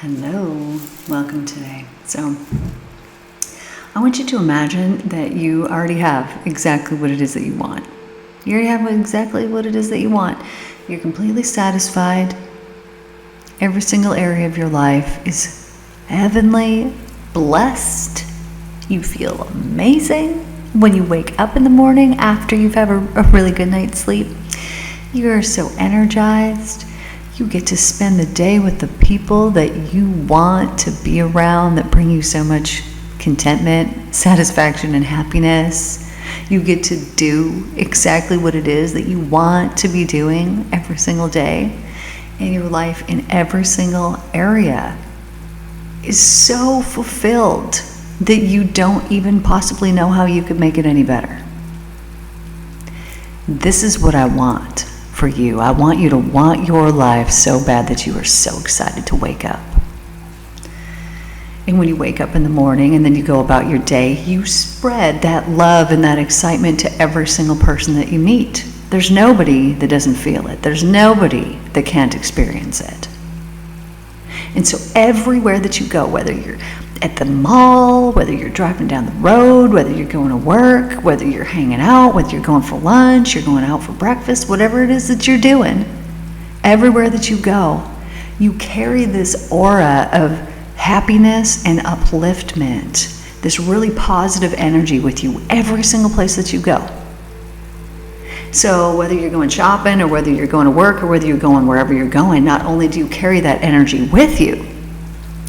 Hello, welcome today. So I want you to imagine that you already have exactly what it is that you want. You already have exactly what it is that you want. You're completely satisfied. Every single area of your life is heavenly, blessed. You feel amazing when you wake up in the morning after you've had a really good night's sleep. You are so energized. You get to spend the day with the people that you want to be around, that bring you so much contentment, satisfaction, and happiness. You get to do exactly what it is that you want to be doing every single day. And your life in every single area is so fulfilled that you don't even possibly know how you could make it any better. This is what I want for you. I want you to want your life so bad that you are so excited to wake up. And when you wake up in the morning and then you go about your day, you spread that love and that excitement to every single person that you meet. There's nobody that doesn't feel it. There's nobody that can't experience it. And so everywhere that you go, whether you're at the mall, whether you're driving down the road, whether you're going to work, whether you're hanging out, whether you're going for lunch, you're going out for breakfast, whatever it is that you're doing, everywhere that you go, you carry this aura of happiness and upliftment, this really positive energy with you every single place that you go. So whether you're going shopping or whether you're going to work or whether you're going wherever you're going, not only do you carry that energy with you,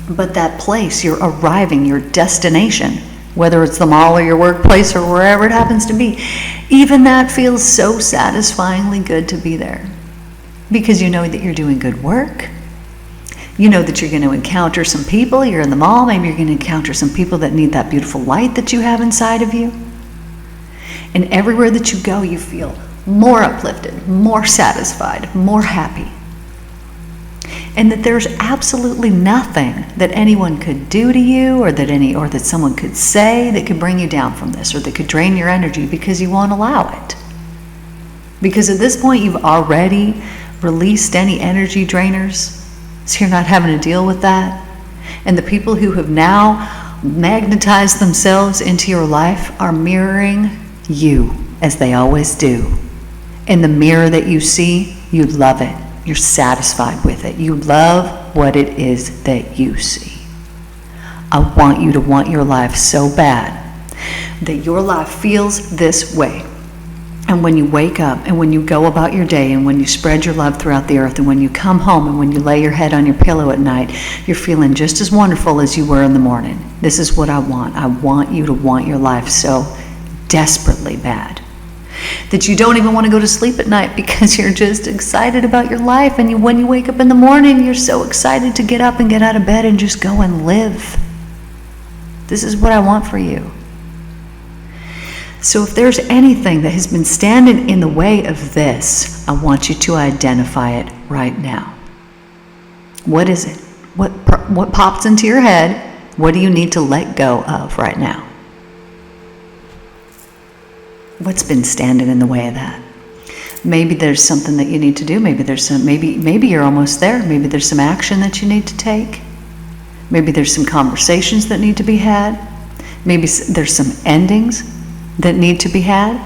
but that place, you're arriving, your destination, whether it's the mall or your workplace or wherever it happens to be, even that feels so satisfyingly good to be there. Because you know that you're doing good work. You know that you're going to encounter some people. You're in the mall, maybe you're going to encounter some people that need that beautiful light that you have inside of you. And everywhere that you go, you feel more uplifted, more satisfied, more happy. And that there's absolutely nothing that anyone could do to you or that someone could say that could bring you down from this or that could drain your energy, because you won't allow it. Because at this point you've already released any energy drainers, so you're not having to deal with that. And the people who have now magnetized themselves into your life are mirroring you, as they always do. In the mirror that you see, you love it. You're satisfied with it. You love what it is that you see. I want you to want your life so bad that your life feels this way. And when you wake up and when you go about your day and when you spread your love throughout the earth and when you come home and when you lay your head on your pillow at night, you're feeling just as wonderful as you were in the morning. This is what I want. I want you to want your life so desperately bad that you don't even want to go to sleep at night because you're just excited about your life. And when you wake up in the morning, you're so excited to get up and get out of bed and just go and live. This is what I want for you. So if there's anything that has been standing in the way of this, I want you to identify it right now. What is it? What pops into your head? What do you need to let go of right now? What's been standing in the way of that? Maybe there's something that you need to do. Maybe you're almost there. Maybe there's some action that you need to take. Maybe there's some conversations that need to be had. Maybe there's some endings that need to be had.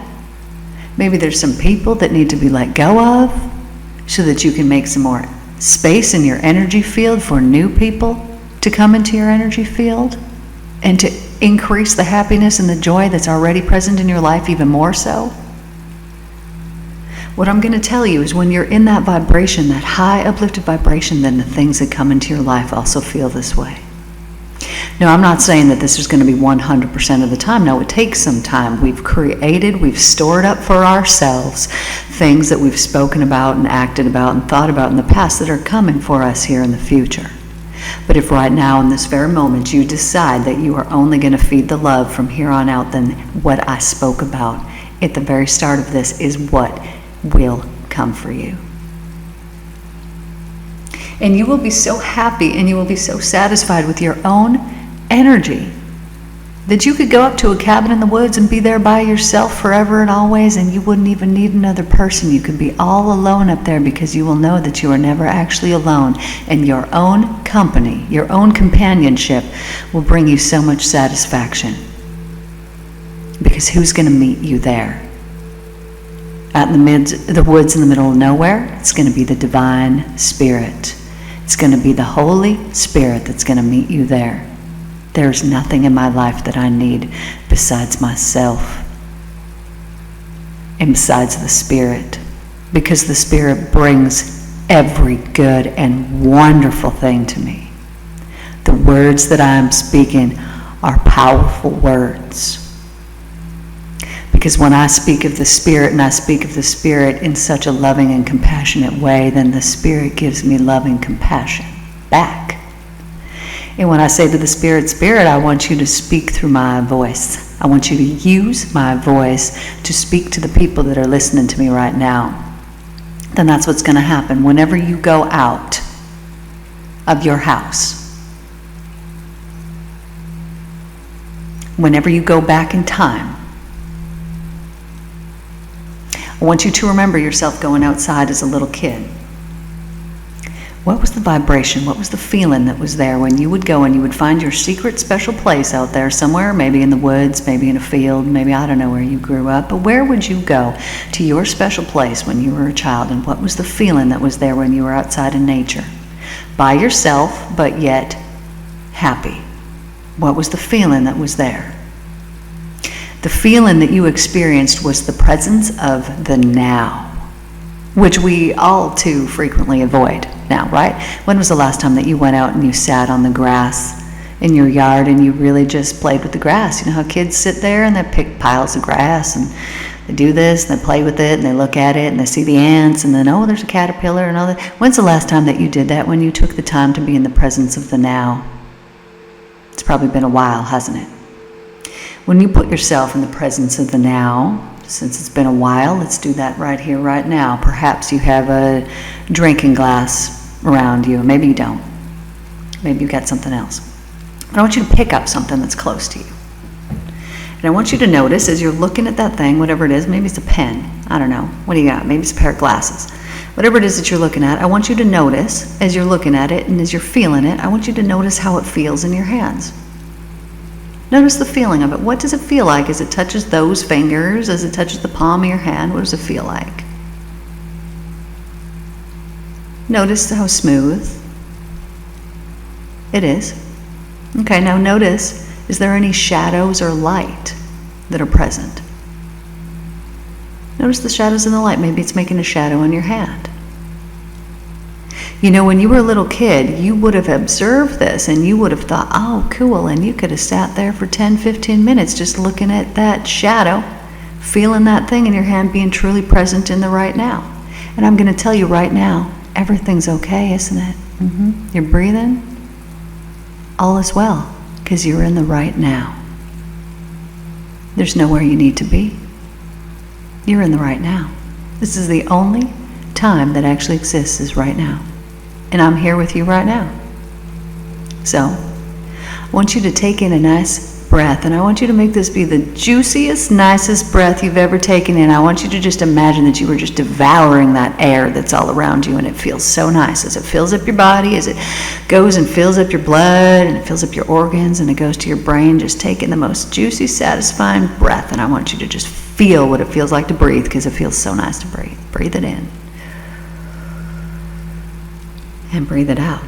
Maybe there's some people that need to be let go of so that you can make some more space in your energy field for new people to come into your energy field and to increase the happiness and the joy that's already present in your life even more so. What I'm going to tell you is when you're in that vibration, that high uplifted vibration, then the things that come into your life also feel this way. Now, I'm not saying that this is going to be 100% of the time. No, it takes some time. We've stored up for ourselves things that we've spoken about and acted about and thought about in the past that are coming for us here in the future. But if right now, in this very moment, you decide that you are only going to feed the love from here on out, then what I spoke about at the very start of this is what will come for you. And you will be so happy and you will be so satisfied with your own energy That you could go up to a cabin in the woods and be there by yourself forever and always, and you wouldn't even need another person. You could be all alone up there because you will know that you are never actually alone. And your own company, your own companionship will bring you so much satisfaction. Because who's going to meet you there? Out in the woods in the middle of nowhere, it's going to be the divine spirit. It's going to be the Holy Spirit that's going to meet you there. There's nothing in my life that I need besides myself and besides the Spirit, because the Spirit brings every good and wonderful thing to me. The words that I am speaking are powerful words. Because when I speak of the Spirit, and I speak of the Spirit in such a loving and compassionate way, then the Spirit gives me love and compassion back. And when I say to the Spirit, Spirit, I want you to speak through my voice. I want you to use my voice to speak to the people that are listening to me right now. Then that's what's going to happen. Whenever you go out of your house, whenever you go back in time, I want you to remember yourself going outside as a little kid. What was the vibration? What was the feeling that was there when you would go and you would find your secret special place out there somewhere, maybe in the woods, maybe in a field, maybe I don't know where you grew up, but where would you go to your special place when you were a child, and what was the feeling that was there when you were outside in nature? By yourself, but yet happy. What was the feeling that was there? The feeling that you experienced was the presence of the now, which we all too frequently avoid now, right? When was the last time that you went out and you sat on the grass in your yard and you really just played with the grass? You know how kids sit there and they pick piles of grass and they do this and they play with it and they look at it and they see the ants and then, oh, there's a caterpillar and all that. When's the last time that you did that, when you took the time to be in the presence of the now? It's probably been a while, hasn't it? When you put yourself in the presence of the now, since it's been a while, let's do that right here, right now. Perhaps you have a drinking glass around you. Maybe you don't. Maybe you got something else. But I want you to pick up something that's close to you. And I want you to notice as you're looking at that thing, whatever it is, maybe it's a pen. I don't know. What do you got? Maybe it's a pair of glasses. Whatever it is that you're looking at, I want you to notice as you're looking at it and as you're feeling it, I want you to notice how it feels in your hands. Notice the feeling of it. What does it feel like as it touches those fingers, as it touches the palm of your hand? What does it feel like? Notice how smooth it is. Okay, now notice, is there any shadows or light that are present? Notice the shadows in the light. Maybe it's making a shadow on your hand. You know, when you were a little kid, you would have observed this and you would have thought, oh, cool, and you could have sat there for 10, 15 minutes just looking at that shadow, feeling that thing in your hand, being truly present in the right now. And I'm going to tell you right now, everything's okay, isn't it? You're breathing. All is well, because you're in the right now. There's nowhere you need to be. You're in the right now. This is the only time that actually exists, is right now. And I'm here with you right now. So, I want you to take in a nice breath, and I want you to make this be the juiciest, nicest breath you've ever taken in. I want you to just imagine that you were just devouring that air that's all around you, and it feels so nice as it fills up your body, as it goes and fills up your blood, and it fills up your organs, and it goes to your brain. Just take in the most juicy, satisfying breath, and I want you to just feel what it feels like to breathe, because it feels so nice to breathe. Breathe it in. And breathe it out.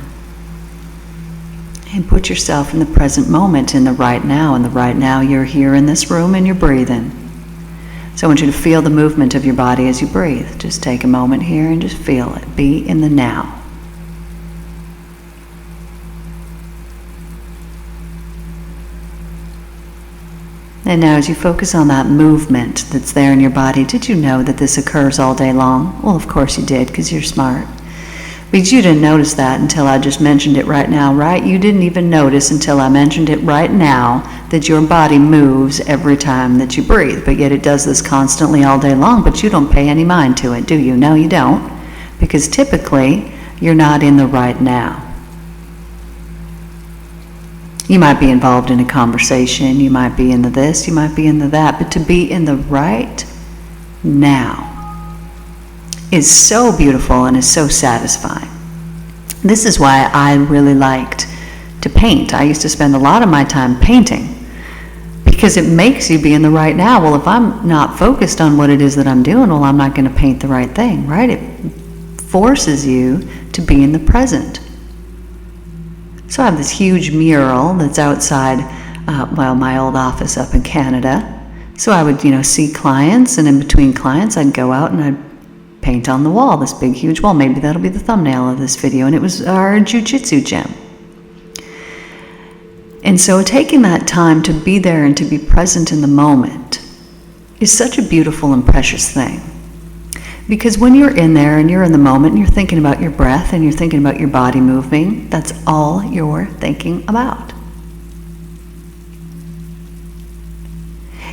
And put yourself in the present moment, in the right now. In the right now, you're here in this room and you're breathing. So I want you to feel the movement of your body as you breathe. Just take a moment here and just feel it. Be in the now. And now as you focus on that movement that's there in your body, did you know that this occurs all day long? Well, of course you did, because you're smart. But you didn't notice that until I just mentioned it right now, right? You didn't even notice until I mentioned it right now that your body moves every time that you breathe. But yet it does this constantly all day long, but you don't pay any mind to it, do you? No, you don't. Because typically, you're not in the right now. You might be involved in a conversation, you might be into this, you might be into that, but to be in the right now is so beautiful and is so satisfying. This is why I really liked to paint. I used to spend a lot of my time painting because it makes you be in the right now. Well, if I'm not focused on what it is that I'm doing, well, I'm not going to paint the right thing, right? It forces you to be in the present. So I have this huge mural that's outside, my old office up in Canada. So I would, see clients, and in between clients, I'd go out and I'd paint on the wall, this big, huge wall. Maybe that'll be the thumbnail of this video, and it was our jiu-jitsu gym. And so taking that time to be there and to be present in the moment is such a beautiful and precious thing. Because when you're in there and you're in the moment and you're thinking about your breath and you're thinking about your body moving, that's all you're thinking about.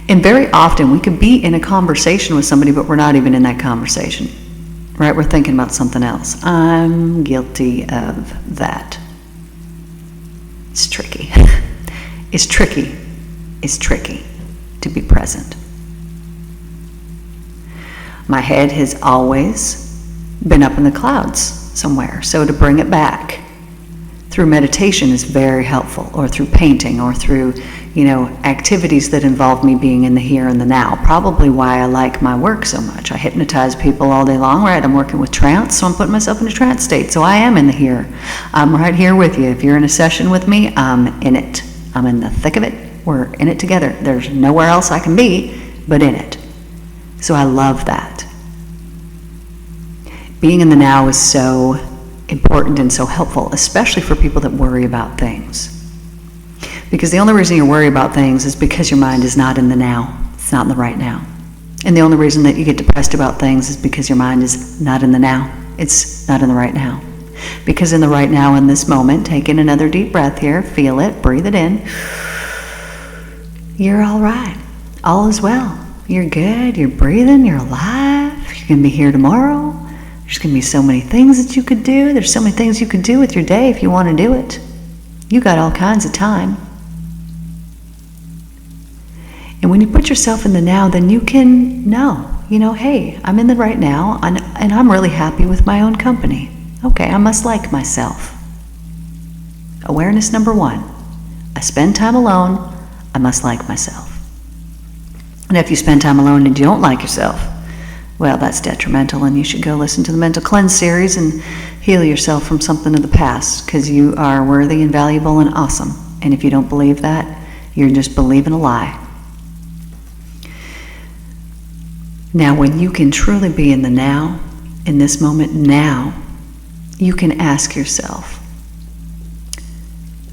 And very often we could be in a conversation with somebody, but we're not even in that conversation, right? We're thinking about something else. I'm guilty of that. It's tricky. It's tricky to be present. My head has always been up in the clouds somewhere, so to bring it back through meditation is very helpful, or through painting, or through, activities that involve me being in the here and the now. Probably why I like my work so much. I hypnotize people all day long, right? I'm working with trance, so I'm putting myself in a trance state, so I am in the here. I'm right here with you. If you're in a session with me, I'm in it. I'm in the thick of it. We're in it together. There's nowhere else I can be but in it. So I love that. Being in the now is so important and so helpful, especially for people that worry about things. Because the only reason you worry about things is because your mind is not in the now. It's not in the right now. And the only reason that you get depressed about things is because your mind is not in the now. It's not in the right now. Because in the right now, in this moment, take in another deep breath here, feel it, breathe it in. You're all right. All is well. You're good, you're breathing, you're alive. You're going to be here tomorrow. There's going to be so many things that you could do. There's so many things you could do with your day if you want to do it. You got all kinds of time. And when you put yourself in the now, then you can know, hey, I'm in the right now, and I'm really happy with my own company. Okay, I must like myself. Awareness number 1. I spend time alone, I must like myself. And if you spend time alone and you don't like yourself, well, that's detrimental, and you should go listen to the Mental Cleanse series and heal yourself from something of the past, because you are worthy and valuable and awesome. And if you don't believe that, you're just believing a lie. Now, when you can truly be in the now, in this moment now, you can ask yourself,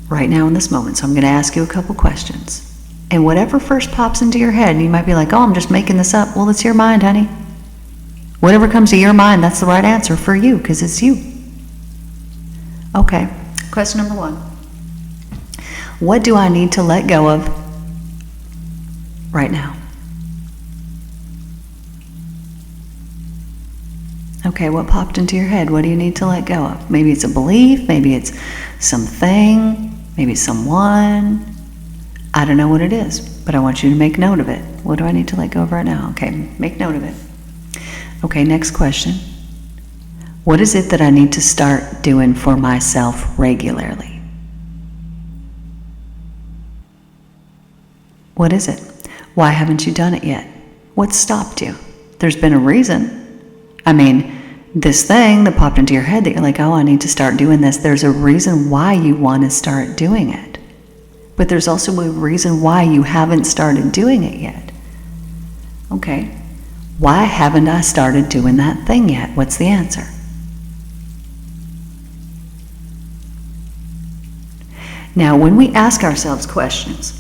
right now in this moment, so I'm going to ask you a couple questions. And whatever first pops into your head, you might be like, I'm just making this up. Well, it's your mind, honey. Whatever comes to your mind, that's the right answer for you, because it's you. Okay, question number 1. What do I need to let go of right now? Okay, what popped into your head? What do you need to let go of? Maybe it's a belief, maybe it's something, maybe it's someone. I don't know what it is, but I want you to make note of it. What do I need to let go of right now? Okay, make note of it. Okay, next question. What is it that I need to start doing for myself regularly? What is it? Why haven't you done it yet? What stopped you? There's been a reason. I mean, this thing that popped into your head that you're like, I need to start doing this. There's a reason why you want to start doing it. But there's also a reason why you haven't started doing it yet. Okay, why haven't I started doing that thing yet? What's the answer? Now, when we ask ourselves questions,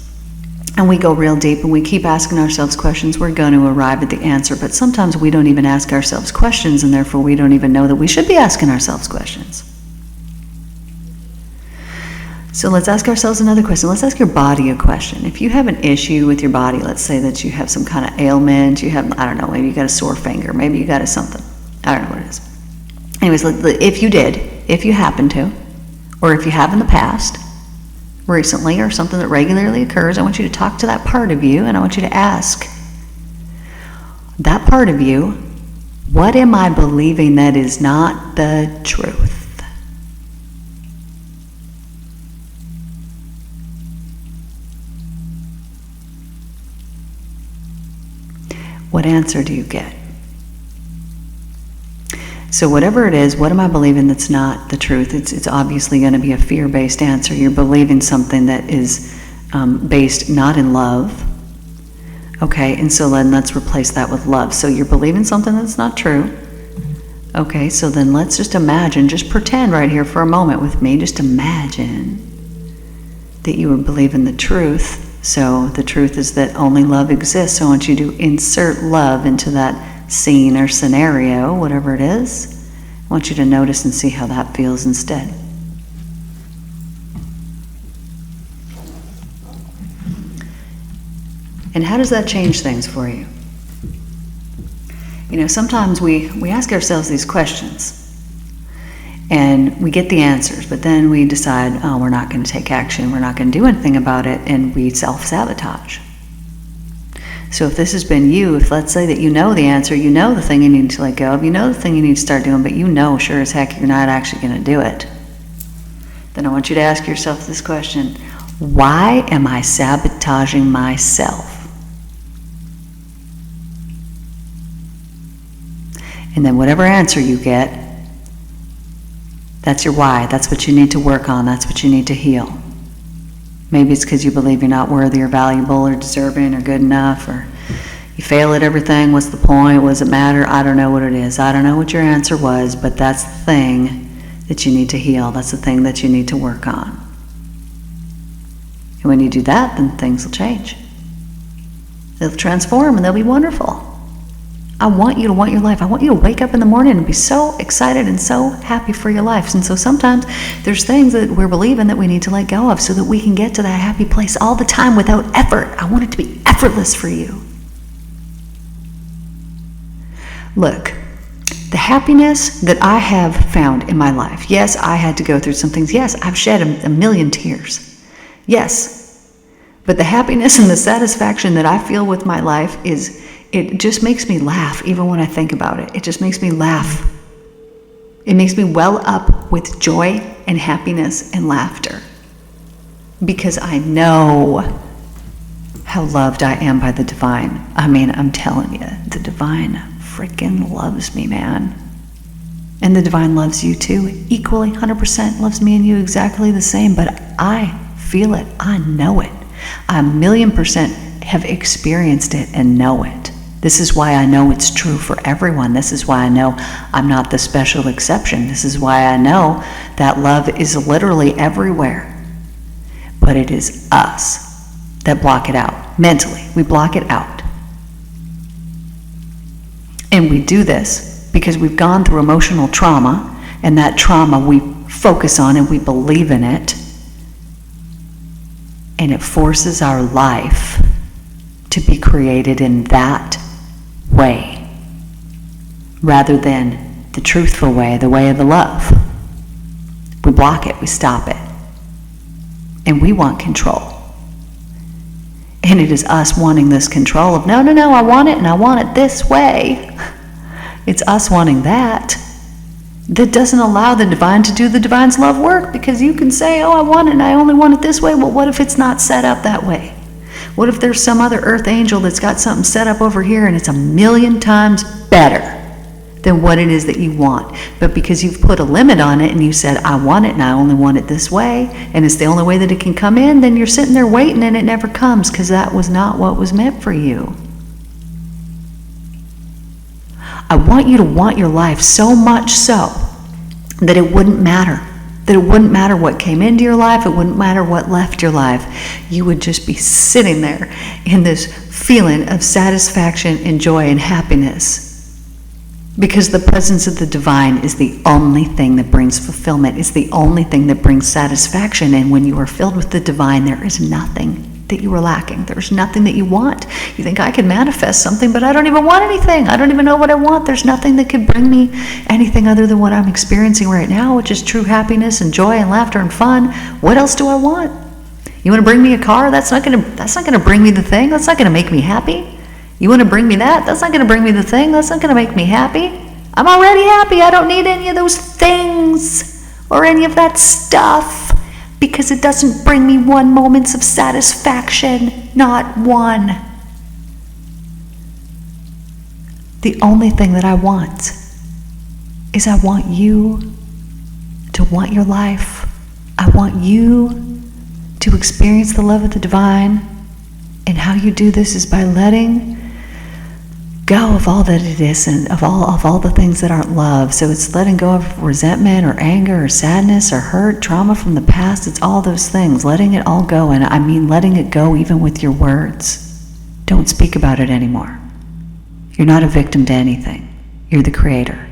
and we go real deep and we keep asking ourselves questions, we're going to arrive at the answer. But sometimes we don't even ask ourselves questions, and therefore we don't even know that we should be asking ourselves questions. So let's ask ourselves another question. Let's ask your body a question. If you have an issue with your body, let's say that you have some kind of ailment, you have, I don't know, maybe you got a sore finger, maybe you got a something. I don't know what it is. Anyways, if you did, if you happen to, or if you have in the past, recently or something that regularly occurs, I want you to talk to that part of you, and I want you to ask that part of you, what am I believing that is not the truth? What answer do you get? So whatever it is, what am I believing that's not the truth? It's obviously going to be a fear-based answer. You're believing something that is based not in love. Okay, and so then let's replace that with love. So you're believing something that's not true. Okay, so then let's just imagine, just pretend right here for a moment with me, just imagine that you were believing the truth. So the truth is that only love exists. So I want you to insert love into that scene or scenario, whatever it is. I want you to notice and see how that feels instead. And how does that change things for you? You know, sometimes we ask ourselves these questions and we get the answers, but then we decide, oh, we're not going to take action, we're not going to do anything about it, and we self-sabotage. So if this has been you, if let's say that you know the answer, you know the thing you need to let go of, you know the thing you need to start doing, but you know sure as heck you're not actually going to do it, then I want you to ask yourself this question: why am I sabotaging myself? And then whatever answer you get, that's your why. That's what you need to work on. That's what you need to heal. Maybe it's because you believe you're not worthy or valuable or deserving or good enough, or you fail at everything. What's the point? What does it matter? I don't know what it is. I don't know what your answer was, but that's the thing that you need to heal. That's the thing that you need to work on. And when you do that, then things will change. They'll transform and they'll be wonderful. I want you to want your life. I want you to wake up in the morning and be so excited and so happy for your life. And so sometimes there's things that we're believing that we need to let go of so that we can get to that happy place all the time without effort. I want it to be effortless for you. Look, the happiness that I have found in my life, yes, I had to go through some things. Yes, I've shed a million tears. Yes, but the happiness and the satisfaction that I feel with my life it just makes me laugh even when I think about it. It just makes me laugh. It makes me well up with joy and happiness and laughter. Because I know how loved I am by the divine. I mean, I'm telling you, the divine freaking loves me, man. And the divine loves you too, equally, 100% loves me and you exactly the same. But I feel it. I know it. I 1,000,000% have experienced it and know it. This is why I know it's true for everyone. This is why I know I'm not the special exception. This is why I know that love is literally everywhere. But it is us that block it out. Mentally, we block it out. And we do this because we've gone through emotional trauma, and that trauma we focus on and we believe in it. And it forces our life to be created in that way rather than the truthful way, the way of the love. We block it, we stop it, and we want control. And it is us wanting this control of no, I want it and I want it this way. It's us wanting that doesn't allow the divine to do the divine's love work, because you can say, oh, I want it and I only want it this way. Well, what if it's not set up that way? What if there's some other earth angel that's got something set up over here and it's 1,000,000 times better than what it is that you want? But because you've put a limit on it and you said, I want it and I only want it this way, and it's the only way that it can come in, then you're sitting there waiting and it never comes, because that was not what was meant for you. I want you to want your life so much so that it wouldn't matter. That it wouldn't matter what came into your life, it wouldn't matter what left your life. You would just be sitting there in this feeling of satisfaction and joy and happiness. Because the presence of the divine is the only thing that brings fulfillment. It's the only thing that brings satisfaction. And when you are filled with the divine, there is nothing that you are lacking. There's nothing that you want. You think, I can manifest something, but I don't even want anything. I don't even know what I want. There's nothing that could bring me anything other than what I'm experiencing right now, which is true happiness and joy and laughter and fun. What else do I want? You want to bring me a car? That's not going to bring me the thing. That's not going to make me happy. You want to bring me that? That's not going to bring me the thing. That's not going to make me happy. I'm already happy. I don't need any of those things or any of that stuff because it doesn't bring me 1 moment of satisfaction. Not one. The only thing that I want is I want you to want your life. I want you to experience the love of the divine. And how you do this is by letting go of all that it is and of all the things that aren't love. So it's letting go of resentment or anger or sadness or hurt, trauma from the past. It's all those things, letting it all go. And I mean letting it go even with your words. Don't speak about it anymore. You're not a victim to anything. You're the creator.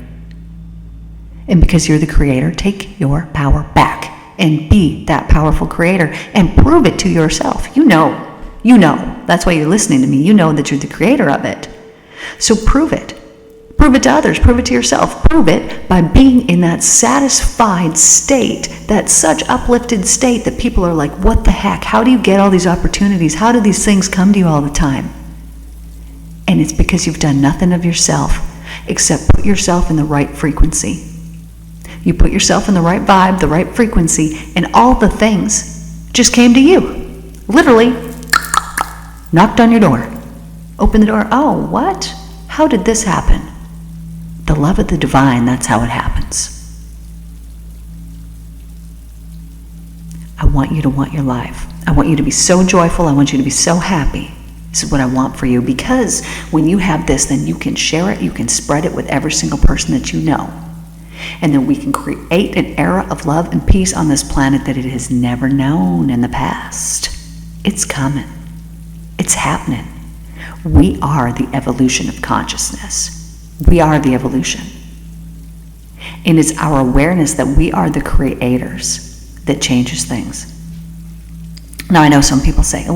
And because you're the creator, take your power back and be that powerful creator and prove it to yourself. You know. That's why you're listening to me. You know that you're the creator of it. So prove it. Prove it to others. Prove it to yourself. Prove it by being in that satisfied state, that such uplifted state that people are like, what the heck? How do you get all these opportunities? How do these things come to you all the time? And it's because you've done nothing of yourself except put yourself in the right frequency. You put yourself in the right vibe, the right frequency, and all the things just came to you. Literally, knocked on your door. Open the door. Oh, what? How did this happen? The love of the divine, that's how it happens. I want you to want your life. I want you to be so joyful. I want you to be so happy. This is what I want for you, because when you have this, then you can share it, you can spread it with every single person that you know. And then we can create an era of love and peace on this planet that it has never known in the past. It's coming. It's happening. We are the evolution of consciousness. We are the evolution. And it's our awareness that we are the creators that changes things. Now, I know some people say,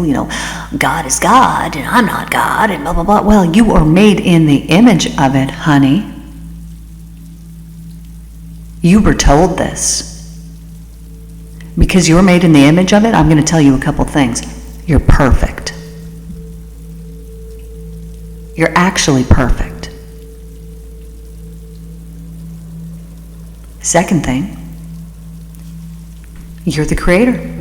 God is God, and I'm not God, and blah, blah, blah. Well, you are made in the image of it, honey. You were told this. Because you're made in the image of it, I'm going to tell you a couple things. You're perfect. You're actually perfect. Second thing, you're the creator.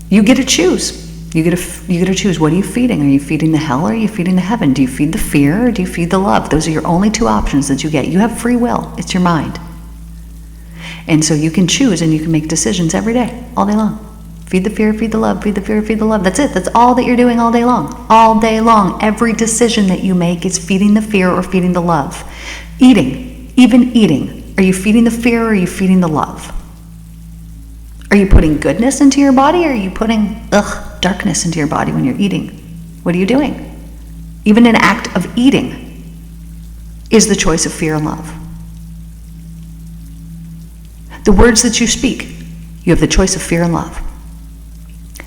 You get to choose. You get to choose. What are you feeding? Are you feeding the hell or are you feeding the heaven? Do you feed the fear or do you feed the love? Those are your only 2 options that you get. You have free will. It's your mind. And so you can choose and you can make decisions every day, all day long. Feed the fear, feed the love, feed the fear, feed the love. That's it. That's all that you're doing all day long. All day long. Every decision that you make is feeding the fear or feeding the love. Eating, even eating. Are you feeding the fear or are you feeding the love? Are you putting goodness into your body or are you putting darkness into your body when you're eating? What are you doing? Even an act of eating is the choice of fear and love. The words that you speak, you have the choice of fear and love.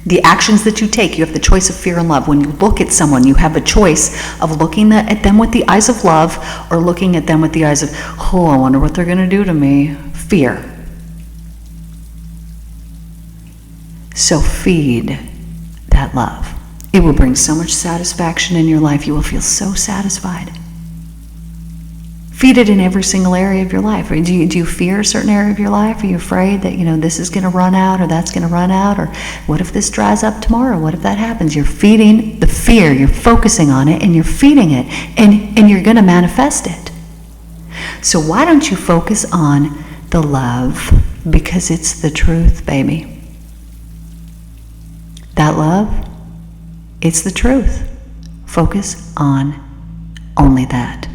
The actions that you take, you have the choice of fear and love. When you look at someone, you have a choice of looking at them with the eyes of love or looking at them with the eyes of, I wonder what they're going to do to me. Fear. So feed that love. It will bring so much satisfaction in your life. You will feel so satisfied. Feed it in every single area of your life. Or do you fear a certain area of your life? Are you afraid that, this is going to run out or that's going to run out? Or what if this dries up tomorrow? What if that happens? You're feeding the fear. You're focusing on it and you're feeding it. And you're going to manifest it. So why don't you focus on the love? Because it's the truth, baby. That love, it's the truth. Focus on only that.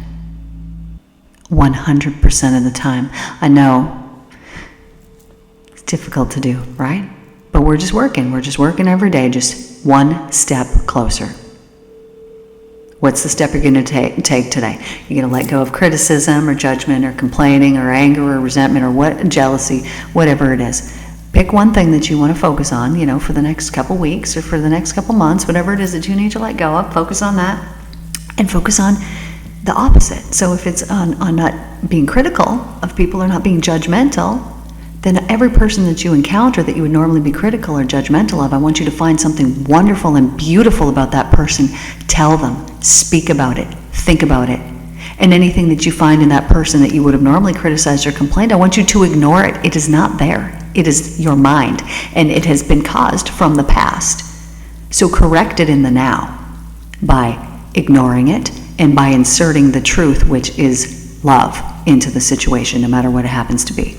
100% of the time. I know it's difficult to do, right? But we're just working. We're just working every day, just one step closer. What's the step you're going to take today? You're going to let go of criticism or judgment or complaining or anger or resentment or jealousy, whatever it is. Pick one thing that you want to focus on, for the next couple weeks or for the next couple months, whatever it is that you need to let go of, focus on that and focus on the opposite. So if it's on not being critical of people or not being judgmental, then every person that you encounter that you would normally be critical or judgmental of, I want you to find something wonderful and beautiful about that person. Tell them, speak about it, think about it. And anything that you find in that person that you would have normally criticized or complained, I want you to ignore it. It is not there. It is your mind, and it has been caused from the past. So correct it in the now by ignoring it and by inserting the truth, which is love, into the situation, no matter what it happens to be.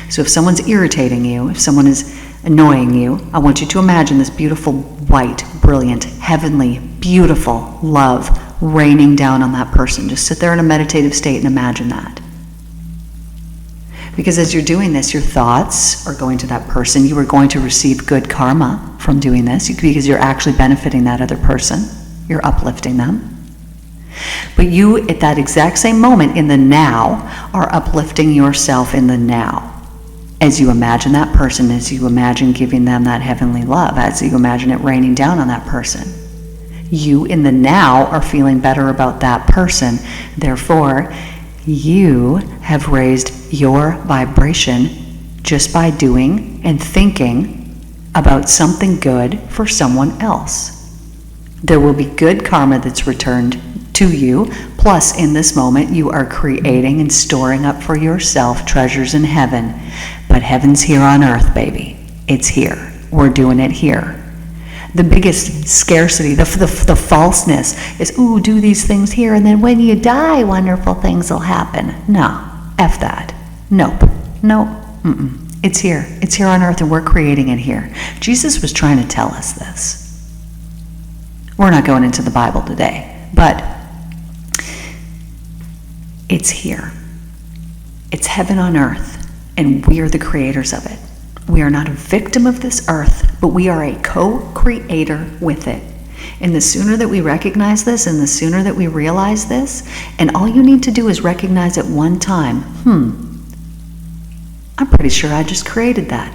So if someone's irritating you, if someone is annoying you, I want you to imagine this beautiful, white, brilliant, heavenly, beautiful love raining down on that person. Just sit there in a meditative state and imagine that. Because as you're doing this, your thoughts are going to that person. You are going to receive good karma from doing this because you're actually benefiting that other person. You're uplifting them. But you, at that exact same moment in the now, are uplifting yourself in the now. As you imagine that person, as you imagine giving them that heavenly love, as you imagine it raining down on that person. You in the now are feeling better about that person. Therefore, you have raised your vibration just by doing and thinking about something good for someone else. There will be good karma that's returned to you. Plus, in this moment, you are creating and storing up for yourself treasures in heaven. But heaven's here on earth, baby. It's here. We're doing it here. The biggest scarcity, the falseness is, ooh, do these things here, and then when you die, wonderful things will happen. No, F that. Nope. It's here. It's here on earth, and we're creating it here. Jesus was trying to tell us this. We're not going into the Bible today, but it's here. It's heaven on earth, and we are the creators of it. We are not a victim of this earth, but we are a co-creator with it. And the sooner that we recognize this, and the sooner that we realize this, and all you need to do is recognize it one time, I'm pretty sure I just created that.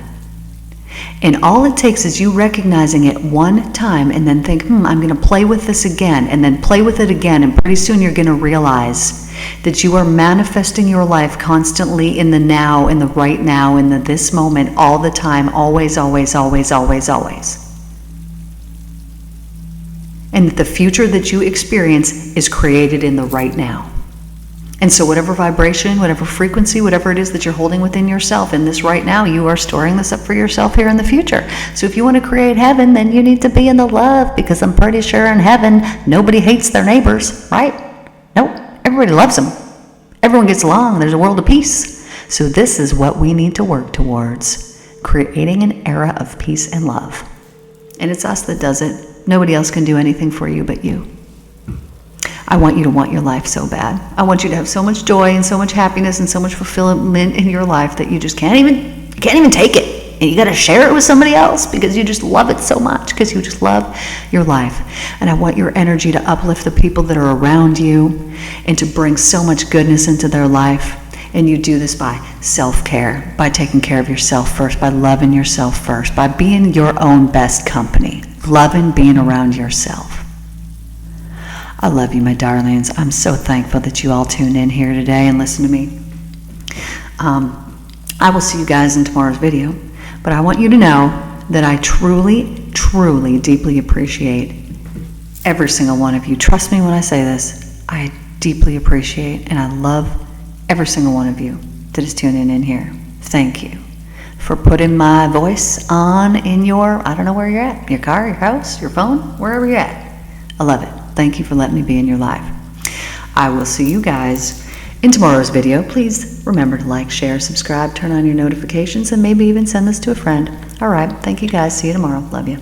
And all it takes is you recognizing it one time and then think, I'm going to play with this again, and then play with it again, and pretty soon you're going to realize that you are manifesting your life constantly in the now, in the right now, in the this moment, all the time, always, always, always, always, always. And that the future that you experience is created in the right now. And so whatever vibration, whatever frequency, whatever it is that you're holding within yourself in this right now, you are storing this up for yourself here in the future. So if you want to create heaven, then you need to be in the love, because I'm pretty sure in heaven, nobody hates their neighbors, right? Nope. Everybody loves them. Everyone gets along. There's a world of peace. So this is what we need to work towards, creating an era of peace and love. And it's us that does it. Nobody else can do anything for you but you. I want you to want your life so bad. I want you to have so much joy and so much happiness and so much fulfillment in your life that you just can't even take it. And you got to share it with somebody else because you just love it so much, because you just love your life. And I want your energy to uplift the people that are around you and to bring so much goodness into their life. And you do this by self-care, by taking care of yourself first, by loving yourself first, by being your own best company, loving being around yourself. I love you, my darlings. I'm so thankful that you all tuned in here today and listened to me. I will see you guys in tomorrow's video. But I want you to know that I truly, truly, deeply appreciate every single one of you. Trust me when I say this. I deeply appreciate and I love every single one of you that is tuning in here. Thank you for putting my voice on in your, I don't know where you're at, your car, your house, your phone, wherever you're at. I love it. Thank you for letting me be in your life. I will see you guys in tomorrow's video. Please remember to like, share, subscribe, turn on your notifications, and maybe even send this to a friend. All right. Thank you guys. See you tomorrow. Love you.